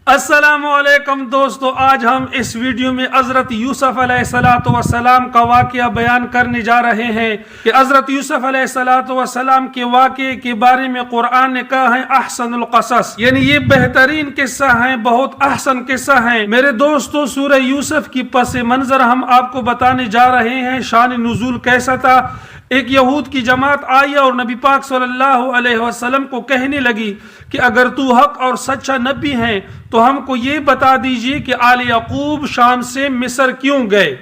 السلام علیکم دوستو، آج ہم اس ویڈیو میں حضرت یوسف علیہ السلام کا واقعہ بیان کرنے جا رہے ہیں کہ حضرت یوسف علیہ السلام کے واقعے کے بارے میں قرآن نے کہا ہے احسن القصص، یعنی یہ بہترین قصہ ہیں، بہت احسن قصہ ہیں۔ میرے دوستو، سورہ یوسف کی پس منظر ہم آپ کو بتانے جا رہے ہیں۔ شان نزول کیسا تھا؟ ایک یہود کی جماعت آئی اور نبی پاک صلی اللہ علیہ وسلم کو کہنے لگی کہ اگر تو حق اور سچا نبی ہیں تو ہم کو یہ بتا دیجئے کہ آل یعقوب شام سے مصر کیوں گئے،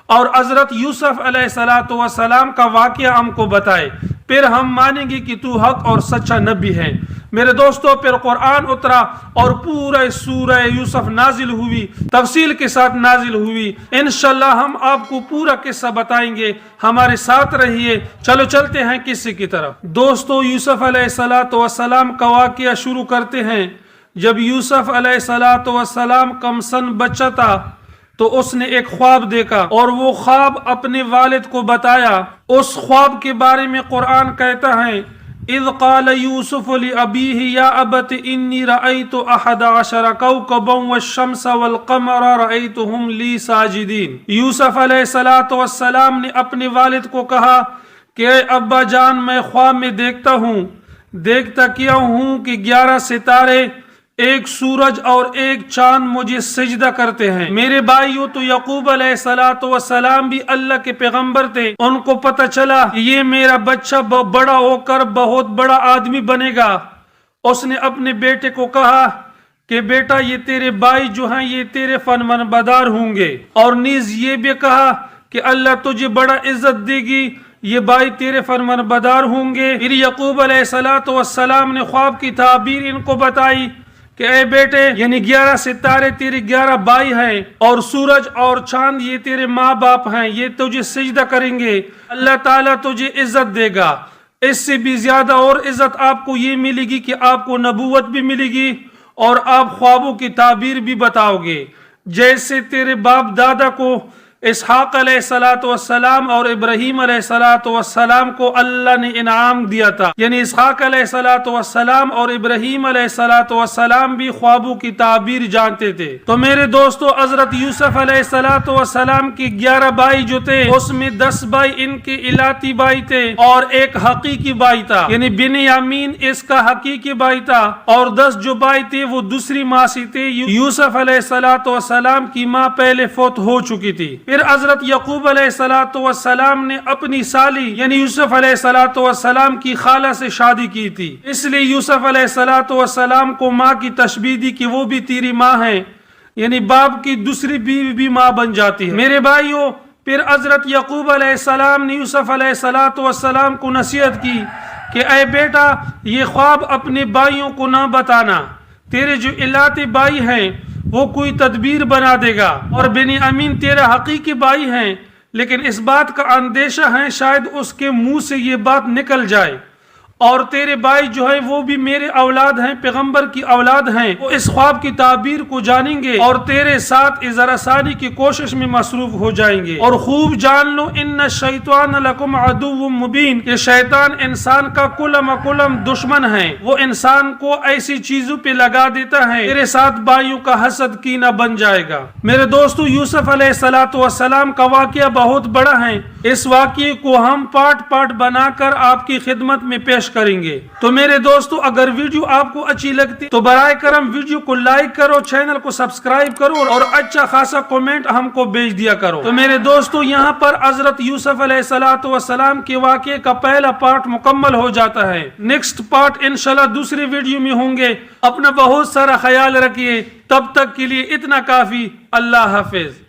اور حضرت یوسف علیہ السلام کا واقعہ ہم کو بتائے، پھر ہم مانیں گے کہ تو حق اور سچا نبی ہے۔ میرے دوستو، پھر قرآن اترا اور پورا سورہ یوسف نازل ہوئی، تفصیل کے ساتھ نازل ہوئی۔ انشاءاللہ ہم آپ کو پورا قصہ بتائیں گے، ہمارے ساتھ رہیے۔ چلو چلتے ہیں قصے کی طرف۔ دوستو، یوسف علیہ السلام کا واقعہ شروع کرتے ہیں۔ جب یوسف علیہ السلام کم سن بچہ تھا تو اس نے ایک خواب دیکھا اور وہ خواب اپنے والد کو بتایا۔ اس خواب کے بارے میں قرآن کہتا ہے اذ قال یوسف لأبیہ یا ابت انی رأیت 11 کوکبا والشمس والقمر رأیتہم لی ساجدین۔ یوسف علیہ السلام نے اپنے والد کو کہا کہ اے ابا جان، میں خواب میں دیکھتا کیا ہوں کہ 11 ستارے، ایک سورج اور ایک چاند مجھے سجدہ کرتے ہیں۔ میرے بھائیوں، تو یعقوب علیہ السلام بھی اللہ کے پیغمبر تھے۔ ان کو پتہ چلا کہ یہ میرا بچہ بڑا ہو کر بہت بڑا آدمی بنے گا۔ اس نے اپنے بیٹے کو کہا کہ بیٹا، یہ تیرے بھائی جو ہیں یہ تیرے فرمانبردار ہوں گے، اور نیز یہ بھی کہا کہ اللہ تجھے بڑا عزت دے گی، یہ بھائی تیرے فرمانبردار ہوں گے۔ پھر یعقوب علیہ السلام نے خواب کی تعبیر ان کو بتائی کہ اے بیٹے، یعنی 11 ستارے تیرے 11 بھائی ہیں، اور سورج اور چاند یہ تیرے ماں باپ ہیں، یہ تجھے سجدہ کریں گے، اللہ تعالیٰ تجھے عزت دے گا۔ اس سے بھی زیادہ اور عزت آپ کو یہ ملے گی کہ آپ کو نبوت بھی ملے گی اور آپ خوابوں کی تعبیر بھی بتاؤ گے، جیسے تیرے باپ دادا کو اسحاق علیہ السلام اور ابراہیم علیہ السلام کو اللہ نے انعام دیا تھا، یعنی اسحاق علیہ السلام اور ابراہیم علیہ السلام بھی خوابوں کی تعبیر جانتے تھے۔ تو میرے دوستو، حضرت یوسف علیہ السلام کے 11 بھائی جو تھے، اس میں 10 بھائی ان کے الاتی بھائی تھے اور ایک حقیقی بھائی تھا، یعنی بنیامین اس کا حقیقی بھائی تھا، اور 10 جو بھائی تھے وہ دوسری ماں سے تھے۔ یوسف علیہ السلام کی ماں پہلے فوت ہو چکی تھی۔ پھر حضرت یعقوب علیہ السلام نے اپنی سالی یعنی یوسف علیہ السلام کی خالہ سے شادی کی تھی، اس لیے یوسف علیہ السلام کو ماں کی تشبیہ دی کہ وہ بھی تیری ماں ہیں، یعنی باپ کی دوسری بیوی بھی ماں بن جاتی ہے۔ میرے بھائیوں، پھر حضرت یعقوب علیہ السلام نے یوسف علیہ السلام کو نصیحت کی کہ اے بیٹا، یہ خواب اپنے بھائیوں کو نہ بتانا، تیرے جو الاتے بھائی ہیں وہ کوئی تدبیر بنا دے گا، اور بنیامین تیرا حقیقی بھائی ہیں، لیکن اس بات کا اندیشہ ہے شاید اس کے منہ سے یہ بات نکل جائے، اور تیرے بھائی جو ہے وہ بھی میرے اولاد ہیں، پیغمبر کی اولاد ہیں، وہ اس خواب کی تعبیر کو جانیں گے اور تیرے ساتھ اظہار آسانی کی کوشش میں مصروف ہو جائیں گے۔ اور خوب جان لو ان الشیطان لکم عدو مبین، کہ شیطان انسان کا کلم دشمن ہے، وہ انسان کو ایسی چیزوں پہ لگا دیتا ہے، تیرے ساتھ بھائیوں کا حسد کینہ بن جائے گا۔ میرے دوستو، یوسف علیہ السلام کا واقعہ بہت بڑا ہے، اس واقعے کو ہم پارٹ بنا کر آپ کی خدمت میں پیش کریں گے۔ تو میرے دوستو، اگر ویڈیو آپ کو اچھی لگتی تو برائے کرم ویڈیو کو لائک کرو، چینل کو سبسکرائب کرو، اور اچھا خاصا کمنٹ ہم کو بھیج دیا کرو۔ تو میرے دوستو، یہاں پر حضرت یوسف علیہ السلام کے واقعے کا پہلا پارٹ مکمل ہو جاتا ہے۔ نیکسٹ پارٹ انشاءاللہ دوسری ویڈیو میں ہوں گے۔ اپنا بہت سارا خیال رکھیے، تب تک کے لیے اتنا کافی۔ اللہ حافظ۔